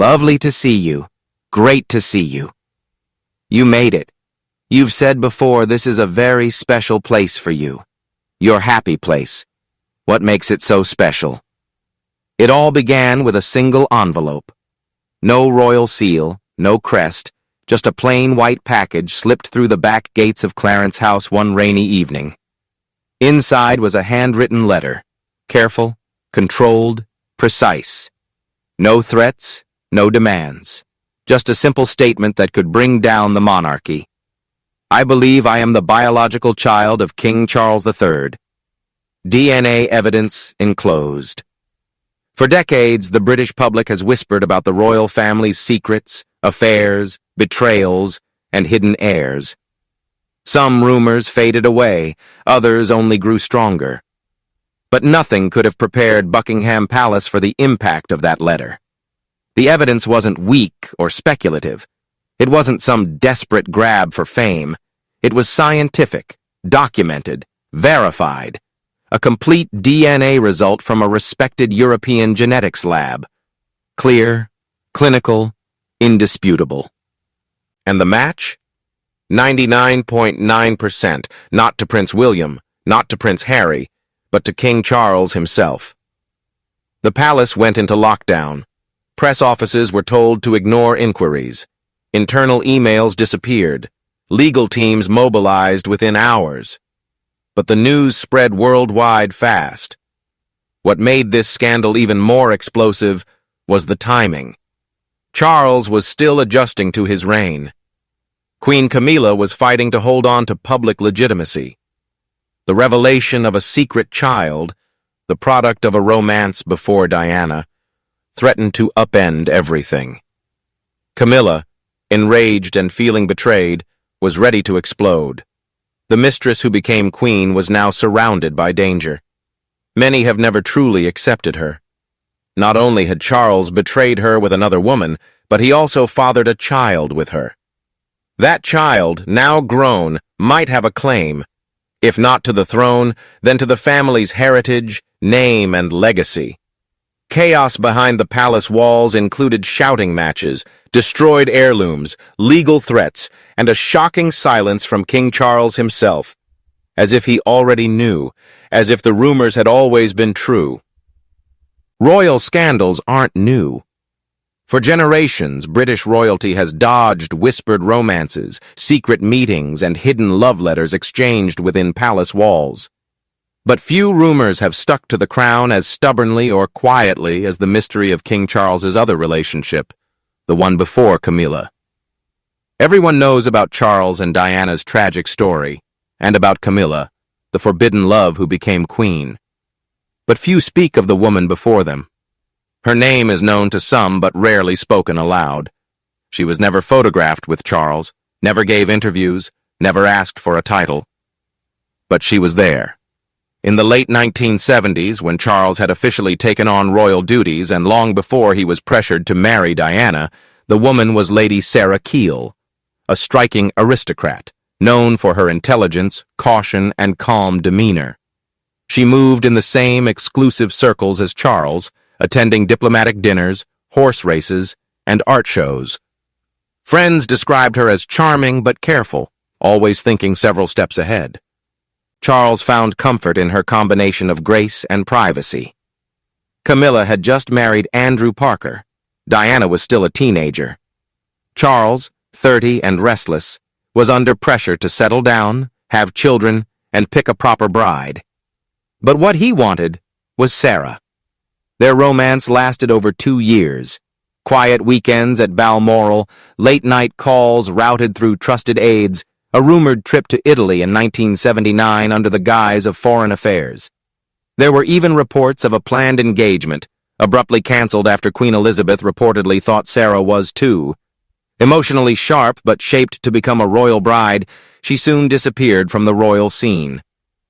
Lovely to see you. Great to see you. You made it. You've said before this is a very special place for you. Your happy place. What makes it so special? It all began with a single envelope. No royal seal, no crest, just a plain white package slipped through the back gates of Clarence House one rainy evening. Inside was a handwritten letter, careful, controlled, precise. No threats, no demands. Just a simple statement that could bring down the monarchy. I believe I am the biological child of King Charles III. DNA evidence enclosed. For decades, the British public has whispered about the royal family's secrets, affairs, betrayals, and hidden heirs. Some rumors faded away, others only grew stronger. But nothing could have prepared Buckingham Palace for the impact of that letter. The evidence wasn't weak or speculative. It wasn't some desperate grab for fame. It was scientific, documented, verified. A complete DNA result from a respected European genetics lab. Clear, clinical, indisputable. And the match? 99.9%, not to Prince William, not to Prince Harry, but to King Charles himself. The palace went into lockdown. Press offices were told to ignore inquiries. Internal emails disappeared. Legal teams mobilized within hours. But the news spread worldwide fast. What made this scandal even more explosive was the timing. Charles was still adjusting to his reign. Queen Camilla was fighting to hold on to public legitimacy. The revelation of a secret child, the product of a romance before Diana, threatened to upend everything. Camilla, enraged and feeling betrayed, was ready to explode. The mistress who became queen was now surrounded by danger. Many have never truly accepted her. Not only had Charles betrayed her with another woman, but he also fathered a child with her. That child, now grown, might have a claim, if not to the throne, then to the family's heritage, name, and legacy. Chaos behind the palace walls included shouting matches, destroyed heirlooms, legal threats, and a shocking silence from King Charles himself, as if he already knew, as if the rumors had always been true. Royal scandals aren't new. For generations, British royalty has dodged whispered romances, secret meetings, and hidden love letters exchanged within palace walls. But few rumors have stuck to the crown as stubbornly or quietly as the mystery of King Charles's other relationship, the one before Camilla. Everyone knows about Charles and Diana's tragic story, and about Camilla, the forbidden love who became queen. But few speak of the woman before them. Her name is known to some but rarely spoken aloud. She was never photographed with Charles, never gave interviews, never asked for a title. But she was there. In the late 1970s, when Charles had officially taken on royal duties and long before he was pressured to marry Diana, the woman was Lady Sarah Keell, a striking aristocrat, known for her intelligence, caution, and calm demeanor. She moved in the same exclusive circles as Charles, attending diplomatic dinners, horse races, and art shows. Friends described her as charming but careful, always thinking several steps ahead. Charles found comfort in her combination of grace and privacy. Camilla had just married Andrew Parker. Diana was still a teenager. Charles, 30 and restless, was under pressure to settle down, have children, and pick a proper bride. But what he wanted was Sarah. Their romance lasted over 2 years. Quiet weekends at Balmoral, late-night calls routed through trusted aides, a rumored trip to Italy in 1979 under the guise of foreign affairs. There were even reports of a planned engagement, abruptly canceled after Queen Elizabeth reportedly thought Sarah was too. Emotionally sharp but shaped to become a royal bride, she soon disappeared from the royal scene.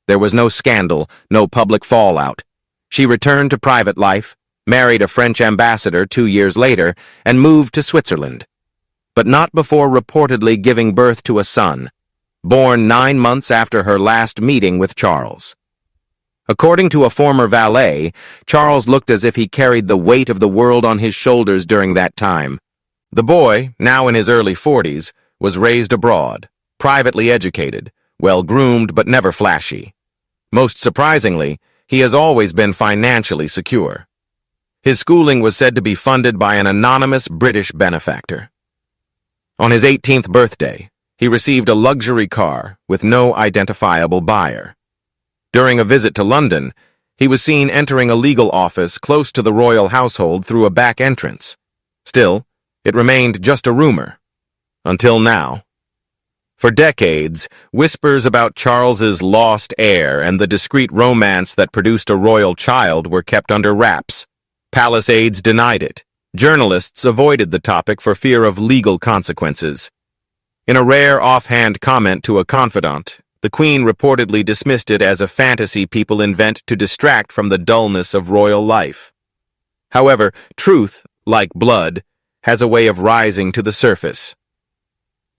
There was no scandal, no public fallout. She returned to private life, married a French ambassador 2 years later, and moved to Switzerland. But not before reportedly giving birth to a son, born 9 months after her last meeting with Charles. According to a former valet, Charles looked as if he carried the weight of the world on his shoulders during that time. The boy, now in his early 40s, was raised abroad, privately educated, well-groomed but never flashy. Most surprisingly, he has always been financially secure. His schooling was said to be funded by an anonymous British benefactor. On his 18th birthday, he received a luxury car with no identifiable buyer. During a visit to London, he was seen entering a legal office close to the royal household through a back entrance. Still, it remained just a rumor. Until now. For decades, whispers about Charles's lost heir and the discreet romance that produced a royal child were kept under wraps. Palace aides denied it. Journalists avoided the topic for fear of legal consequences. In a rare offhand comment to a confidant, the Queen reportedly dismissed it as a fantasy people invent to distract from the dullness of royal life. However, truth, like blood, has a way of rising to the surface.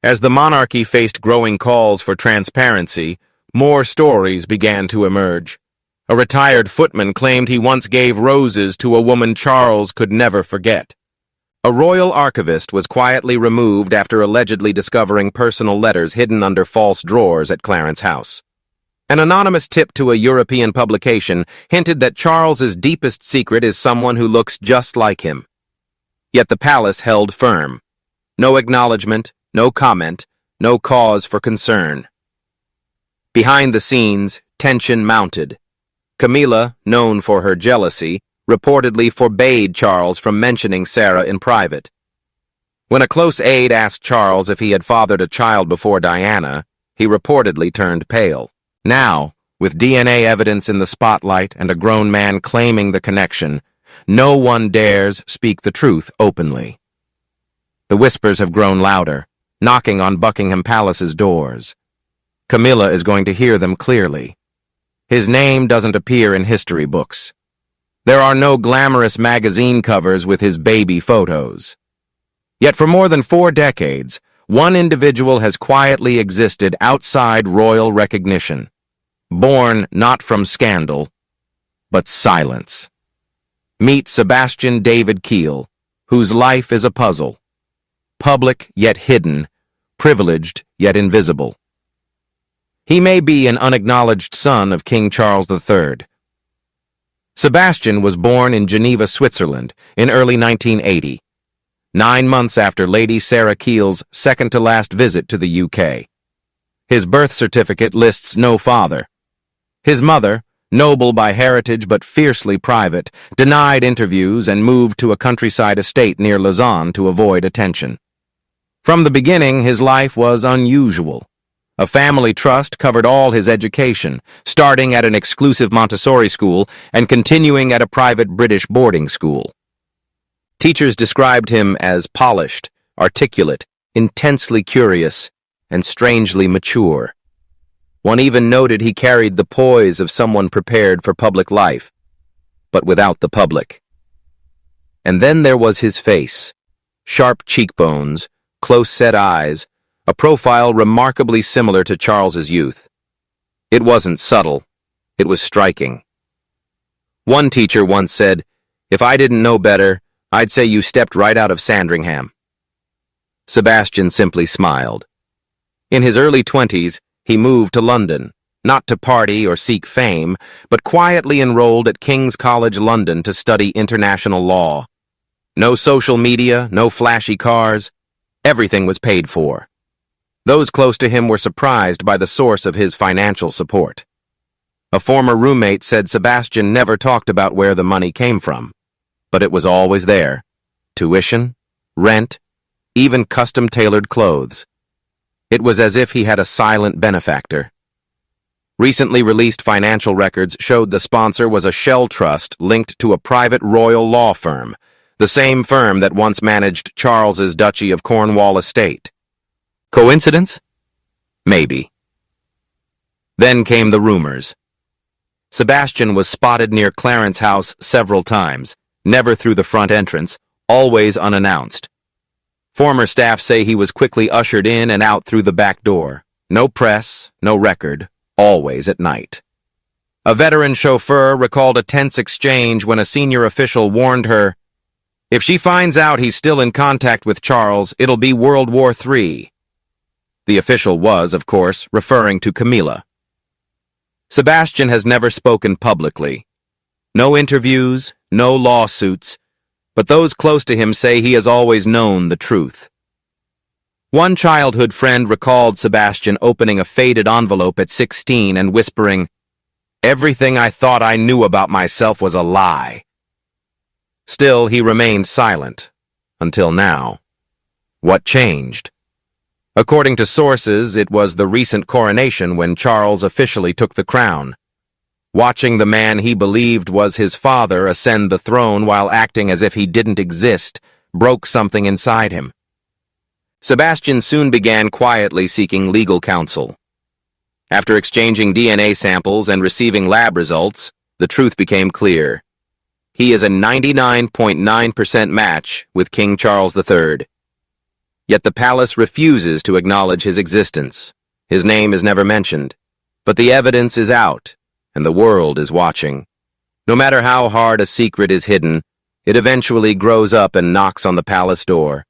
As the monarchy faced growing calls for transparency, more stories began to emerge. A retired footman claimed he once gave roses to a woman Charles could never forget. A royal archivist was quietly removed after allegedly discovering personal letters hidden under false drawers at Clarence House. An anonymous tip to a European publication hinted that Charles's deepest secret is someone who looks just like him. Yet the palace held firm. No acknowledgement, no comment, no cause for concern. Behind the scenes, tension mounted. Camilla, known for her jealousy, reportedly forbade Charles from mentioning Sarah in private. When a close aide asked Charles if he had fathered a child before Diana, he reportedly turned pale. Now, with DNA evidence in the spotlight and a grown man claiming the connection, no one dares speak the truth openly. The whispers have grown louder, knocking on Buckingham Palace's doors. Camilla is going to hear them clearly. His name doesn't appear in history books. There are no glamorous magazine covers with his baby photos. Yet for more than 4 decades, one individual has quietly existed outside royal recognition, born not from scandal, but silence. Meet Sebastian David Kiel, whose life is a puzzle. Public yet hidden, privileged yet invisible. He may be an unacknowledged son of King Charles III. Sebastian was born in Geneva, Switzerland, in early 1980, 9 months after Lady Sarah Kiel's second-to-last visit to the UK. His birth certificate lists no father. His mother, noble by heritage but fiercely private, denied interviews and moved to a countryside estate near Lausanne to avoid attention. From the beginning, his life was unusual. A family trust covered all his education, starting at an exclusive Montessori school and continuing at a private British boarding school. Teachers described him as polished, articulate, intensely curious, and strangely mature. One even noted he carried the poise of someone prepared for public life, but without the public. And then there was his face, sharp cheekbones, close-set eyes, a profile remarkably similar to Charles's youth. It wasn't subtle, it was striking. One teacher once said, "If I didn't know better, I'd say you stepped right out of Sandringham." Sebastian simply smiled. In his early 20s, he moved to London, not to party or seek fame, but quietly enrolled at King's College London to study international law. No social media, no flashy cars. Everything was paid for. Those close to him were surprised by the source of his financial support. A former roommate said Sebastian never talked about where the money came from, but it was always there. Tuition, rent, even custom-tailored clothes. It was as if he had a silent benefactor. Recently released financial records showed the sponsor was a shell trust linked to a private royal law firm, the same firm that once managed Charles's Duchy of Cornwall estate. Coincidence? Maybe. Then came the rumors. Sebastian was spotted near Clarence House several times, never through the front entrance, always unannounced. Former staff say he was quickly ushered in and out through the back door. No press, no record, always at night. A veteran chauffeur recalled a tense exchange when a senior official warned her, "If she finds out he's still in contact with Charles, it'll be World War III." The official was, of course, referring to Camilla. Sebastian has never spoken publicly. No interviews, no lawsuits, but those close to him say he has always known the truth. One childhood friend recalled Sebastian opening a faded envelope at 16 and whispering, "Everything I thought I knew about myself was a lie." Still, he remained silent. Until now. What changed? According to sources, it was the recent coronation when Charles officially took the crown. Watching the man he believed was his father ascend the throne while acting as if he didn't exist broke something inside him. Sebastian soon began quietly seeking legal counsel. After exchanging DNA samples and receiving lab results, the truth became clear. He is a 99.9% match with King Charles III. Yet the palace refuses to acknowledge his existence. His name is never mentioned. But the evidence is out, and the world is watching. No matter how hard a secret is hidden, it eventually grows up and knocks on the palace door.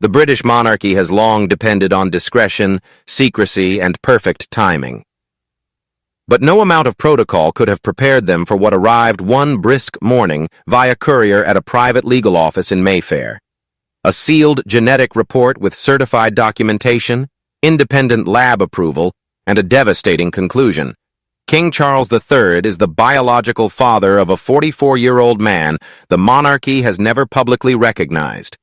The British monarchy has long depended on discretion, secrecy, and perfect timing. But no amount of protocol could have prepared them for what arrived one brisk morning via courier at a private legal office in Mayfair. A sealed genetic report with certified documentation, independent lab approval, and a devastating conclusion. King Charles III is the biological father of a 44-year-old man the monarchy has never publicly recognized.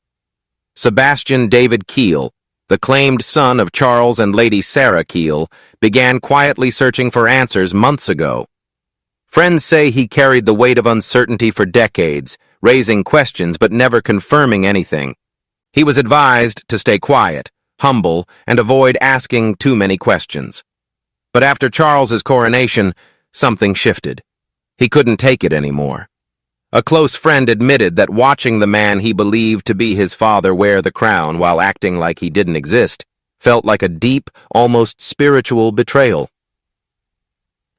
Sebastian David Keel, the claimed son of Charles and Lady Sarah Keel, began quietly searching for answers months ago. Friends say he carried the weight of uncertainty for decades, raising questions but never confirming anything. He was advised to stay quiet, humble, and avoid asking too many questions. But after Charles's coronation, something shifted. He couldn't take it anymore. A close friend admitted that watching the man he believed to be his father wear the crown while acting like he didn't exist felt like a deep, almost spiritual betrayal.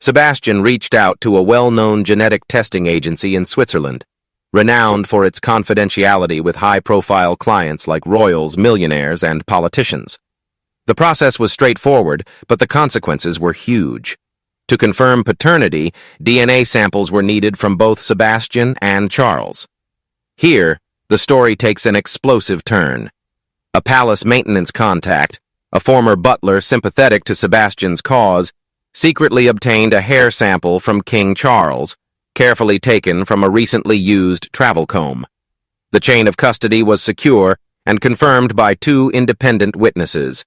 Sebastian reached out to a well-known genetic testing agency in Switzerland, renowned for its confidentiality with high-profile clients like royals, millionaires, and politicians. The process was straightforward, but the consequences were huge. To confirm paternity, DNA samples were needed from both Sebastian and Charles. Here, the story takes an explosive turn. A palace maintenance contact, a former butler sympathetic to Sebastian's cause, secretly obtained a hair sample from King Charles, carefully taken from a recently used travel comb. The chain of custody was secure and confirmed by two independent witnesses.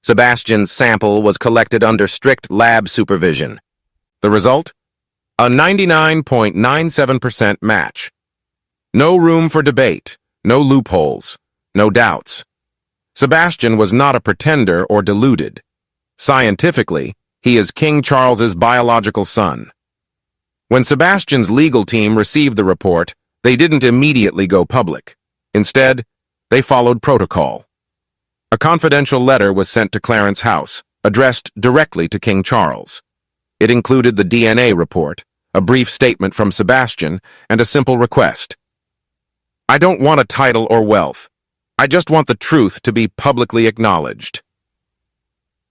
Sebastian's sample was collected under strict lab supervision. The result? A 99.97% match. No room for debate, no loopholes, no doubts. Sebastian was not a pretender or deluded. Scientifically, he is King Charles's biological son. When Sebastian's legal team received the report, they didn't immediately go public. Instead, they followed protocol. A confidential letter was sent to Clarence House, addressed directly to King Charles. It included the DNA report, a brief statement from Sebastian, and a simple request. "I don't want a title or wealth. I just want the truth to be publicly acknowledged."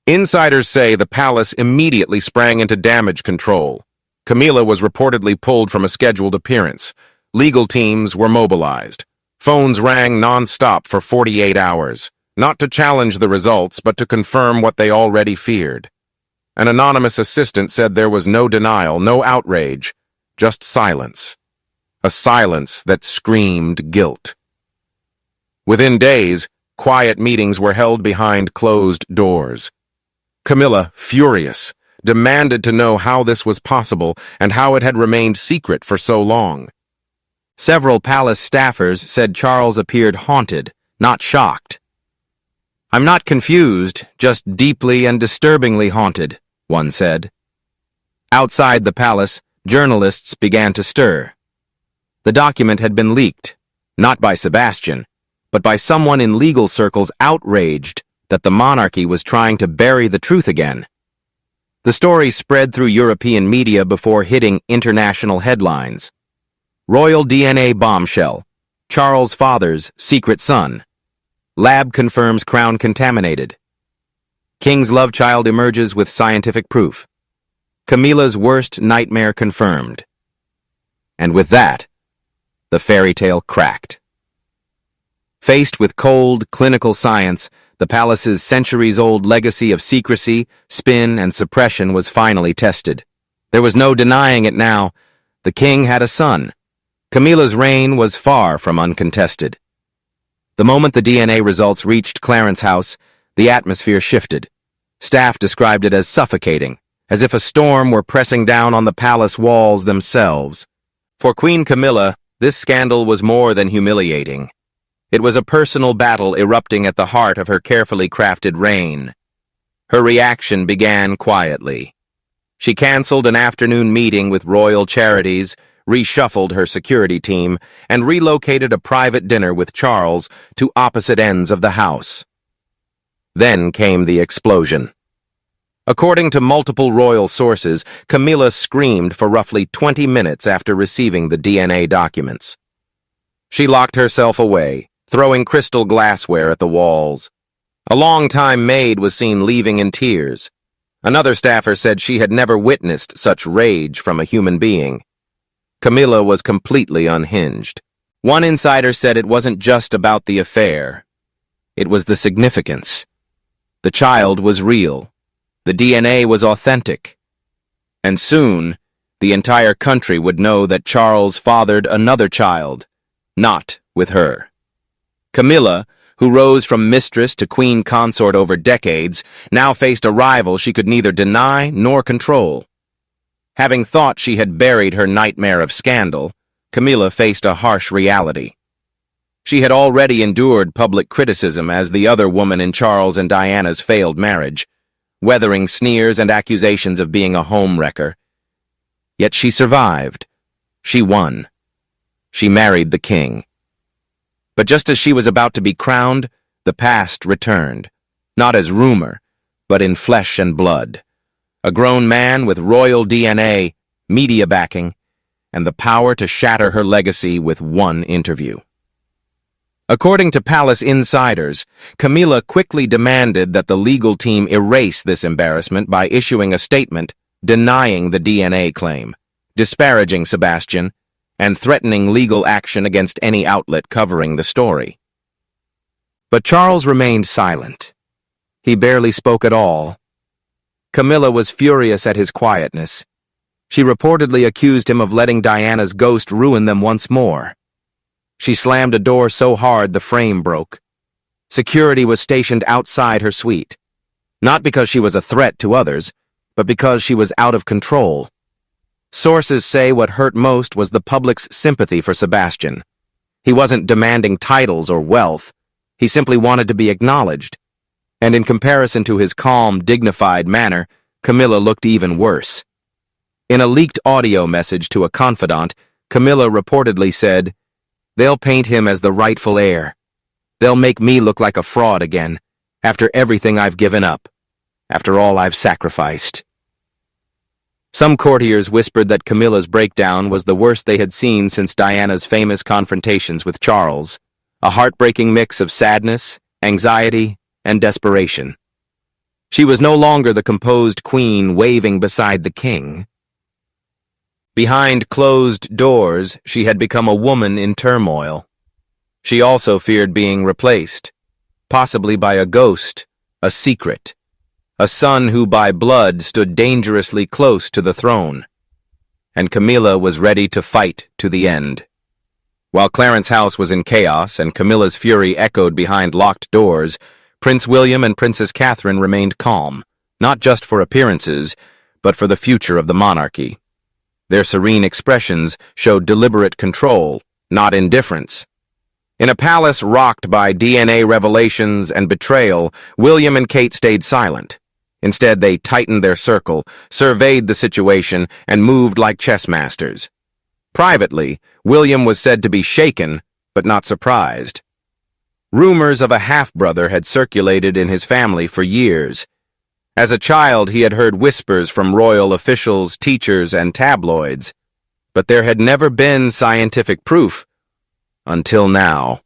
Insiders say the palace immediately sprang into damage control. Camilla was reportedly pulled from a scheduled appearance. Legal teams were mobilized. Phones rang non-stop for 48 hours. Not to challenge the results, but to confirm what they already feared. An anonymous assistant said there was no denial, no outrage, just silence. A silence that screamed guilt. Within days, quiet meetings were held behind closed doors. Camilla, furious, demanded to know how this was possible and how it had remained secret for so long. Several palace staffers said Charles appeared haunted, not shocked. "I'm not confused, just deeply and disturbingly haunted," one said. Outside the palace, journalists began to stir. The document had been leaked, not by Sebastian, but by someone in legal circles outraged that the monarchy was trying to bury the truth again. The story spread through European media before hitting international headlines. Royal DNA bombshell. Charles' father's secret son. Lab confirms crown contaminated. King's love child emerges with scientific proof. Camilla's worst nightmare confirmed. And with that, the fairy tale cracked. Faced with cold, clinical science, the palace's centuries-old legacy of secrecy, spin, and suppression was finally tested. There was no denying it now. The king had a son. Camilla's reign was far from uncontested. The moment the DNA results reached Clarence House, the atmosphere shifted. Staff described it as suffocating, as if a storm were pressing down on the palace walls themselves. For Queen Camilla, this scandal was more than humiliating. It was a personal battle erupting at the heart of her carefully crafted reign. Her reaction began quietly. She canceled an afternoon meeting with royal charities, reshuffled her security team, and relocated a private dinner with Charles to opposite ends of the house. Then came the explosion. According to multiple royal sources, Camilla screamed for roughly 20 minutes after receiving the DNA documents. She locked herself away, throwing crystal glassware at the walls. A longtime maid was seen leaving in tears. Another staffer said she had never witnessed such rage from a human being. Camilla was completely unhinged. One insider said it wasn't just about the affair. It was the significance. The child was real. The DNA was authentic. And soon, the entire country would know that Charles fathered another child, not with her. Camilla, who rose from mistress to queen consort over decades, now faced a rival she could neither deny nor control. Having thought she had buried her nightmare of scandal, Camilla faced a harsh reality. She had already endured public criticism as the other woman in Charles and Diana's failed marriage, weathering sneers and accusations of being a homewrecker. Yet she survived. She won. She married the king. But just as she was about to be crowned, the past returned, not as rumor, but in flesh and blood. A grown man with royal DNA, media backing, and the power to shatter her legacy with one interview. According to palace insiders, Camilla quickly demanded that the legal team erase this embarrassment by issuing a statement denying the DNA claim, disparaging Sebastian, and threatening legal action against any outlet covering the story. But Charles remained silent. He barely spoke at all. Camilla was furious at his quietness. She reportedly accused him of letting Diana's ghost ruin them once more. She slammed a door so hard the frame broke. Security was stationed outside her suite, not because she was a threat to others, but because she was out of control. Sources say what hurt most was the public's sympathy for Sebastian. He wasn't demanding titles or wealth. He simply wanted to be acknowledged. And in comparison to his calm, dignified manner, Camilla looked even worse. In a leaked audio message to a confidant, Camilla reportedly said, "They'll paint him as the rightful heir. They'll make me look like a fraud again, after everything I've given up, after all I've sacrificed." Some courtiers whispered that Camilla's breakdown was the worst they had seen since Diana's famous confrontations with Charles, a heartbreaking mix of sadness, anxiety, and desperation. She was no longer the composed queen waving beside the king. Behind closed doors, she had become a woman in turmoil. She also feared being replaced, possibly by a ghost, a secret, a son who by blood stood dangerously close to the throne. And Camilla was ready to fight to the end. While Clarence House was in chaos and Camilla's fury echoed behind locked doors, Prince William and Princess Catherine remained calm, not just for appearances, but for the future of the monarchy. Their serene expressions showed deliberate control, not indifference. In a palace rocked by DNA revelations and betrayal, William and Kate stayed silent. Instead, they tightened their circle, surveyed the situation, and moved like chess masters. Privately, William was said to be shaken, but not surprised. Rumors of a half-brother had circulated in his family for years. As a child, he had heard whispers from royal officials, teachers, and tabloids, but there had never been scientific proof until now.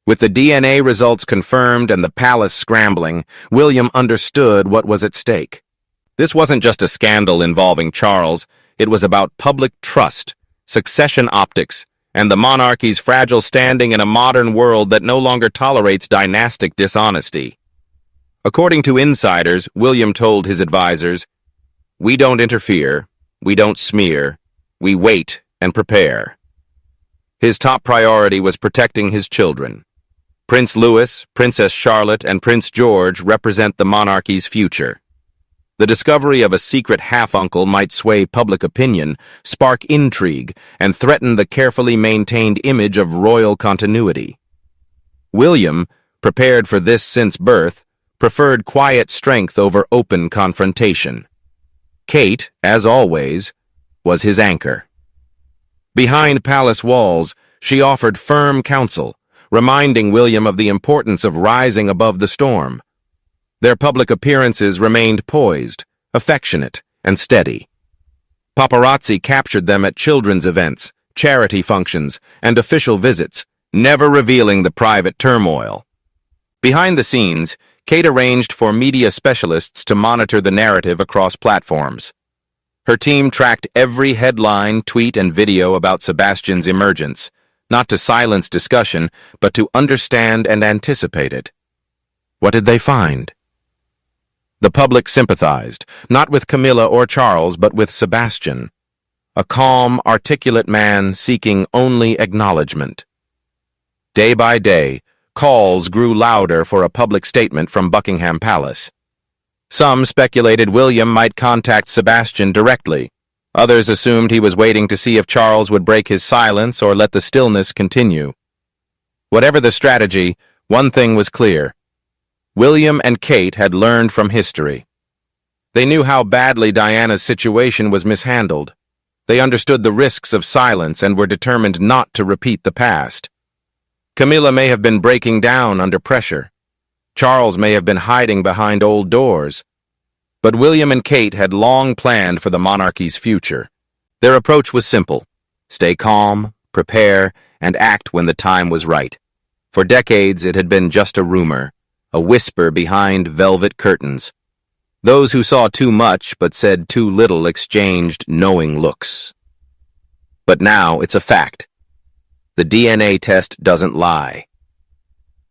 With the DNA results confirmed and the palace scrambling, William understood what was at stake. This wasn't just a scandal involving Charles, it was about public trust, succession optics, and the monarchy's fragile standing in a modern world that no longer tolerates dynastic dishonesty. According to insiders, William told his advisors, "We don't interfere, we don't smear, we wait and prepare." His top priority was protecting his children. Prince Louis, Princess Charlotte, and Prince George represent the monarchy's future. The discovery of a secret half-uncle might sway public opinion, spark intrigue, and threaten the carefully maintained image of royal continuity. William, prepared for this since birth, preferred quiet strength over open confrontation. Kate, as always, was his anchor. Behind palace walls, she offered firm counsel, reminding William of the importance of rising above the storm. Their public appearances remained poised, affectionate, and steady. Paparazzi captured them at children's events, charity functions, and official visits, never revealing the private turmoil. Behind the scenes, Kate arranged for media specialists to monitor the narrative across platforms. Her team tracked every headline, tweet, and video about Sebastian's emergence, not to silence discussion, but to understand and anticipate it. What did they find? The public sympathized, not with Camilla or Charles, but with Sebastian, a calm, articulate man seeking only acknowledgement. Day by day, calls grew louder for a public statement from Buckingham Palace. Some speculated William might contact Sebastian directly. Others assumed he was waiting to see if Charles would break his silence or let the stillness continue. Whatever the strategy, one thing was clear. William and Kate had learned from history. They knew how badly Diana's situation was mishandled. They understood the risks of silence and were determined not to repeat the past. Camilla may have been breaking down under pressure. Charles may have been hiding behind old doors. But William and Kate had long planned for the monarchy's future. Their approach was simple: stay calm, prepare, and act when the time was right. For decades, it had been just a rumor, a whisper behind velvet curtains. Those who saw too much but said too little exchanged knowing looks. But now it's a fact. The DNA test doesn't lie.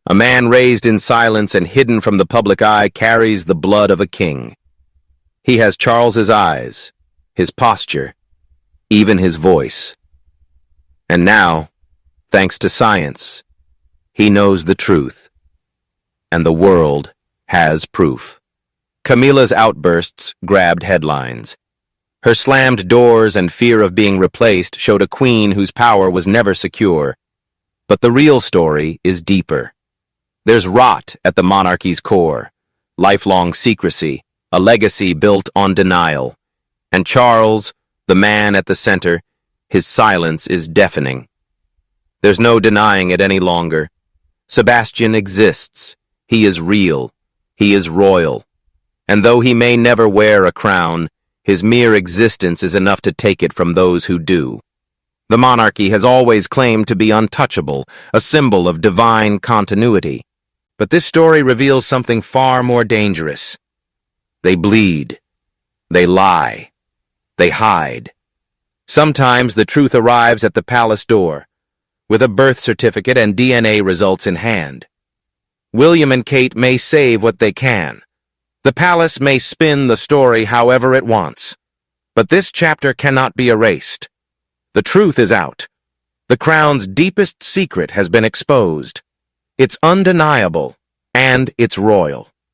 A man raised in silence and hidden from the public eye carries the blood of a king. He has Charles's eyes, his posture, even his voice. And now, thanks to science, he knows the truth. And the world has proof. Camilla's outbursts grabbed headlines. Her slammed doors and fear of being replaced showed a queen whose power was never secure. But the real story is deeper. There's rot at the monarchy's core, lifelong secrecy, a legacy built on denial. And Charles, the man at the center, his silence is deafening. There's no denying it any longer. Sebastian exists. He is real. He is royal. And though he may never wear a crown, his mere existence is enough to take it from those who do. The monarchy has always claimed to be untouchable, a symbol of divine continuity. But this story reveals something far more dangerous. They bleed. They lie. They hide. Sometimes the truth arrives at the palace door, with a birth certificate and DNA results in hand. William and Kate may save what they can. The palace may spin the story however it wants. But this chapter cannot be erased. The truth is out. The crown's deepest secret has been exposed. It's undeniable, and it's royal.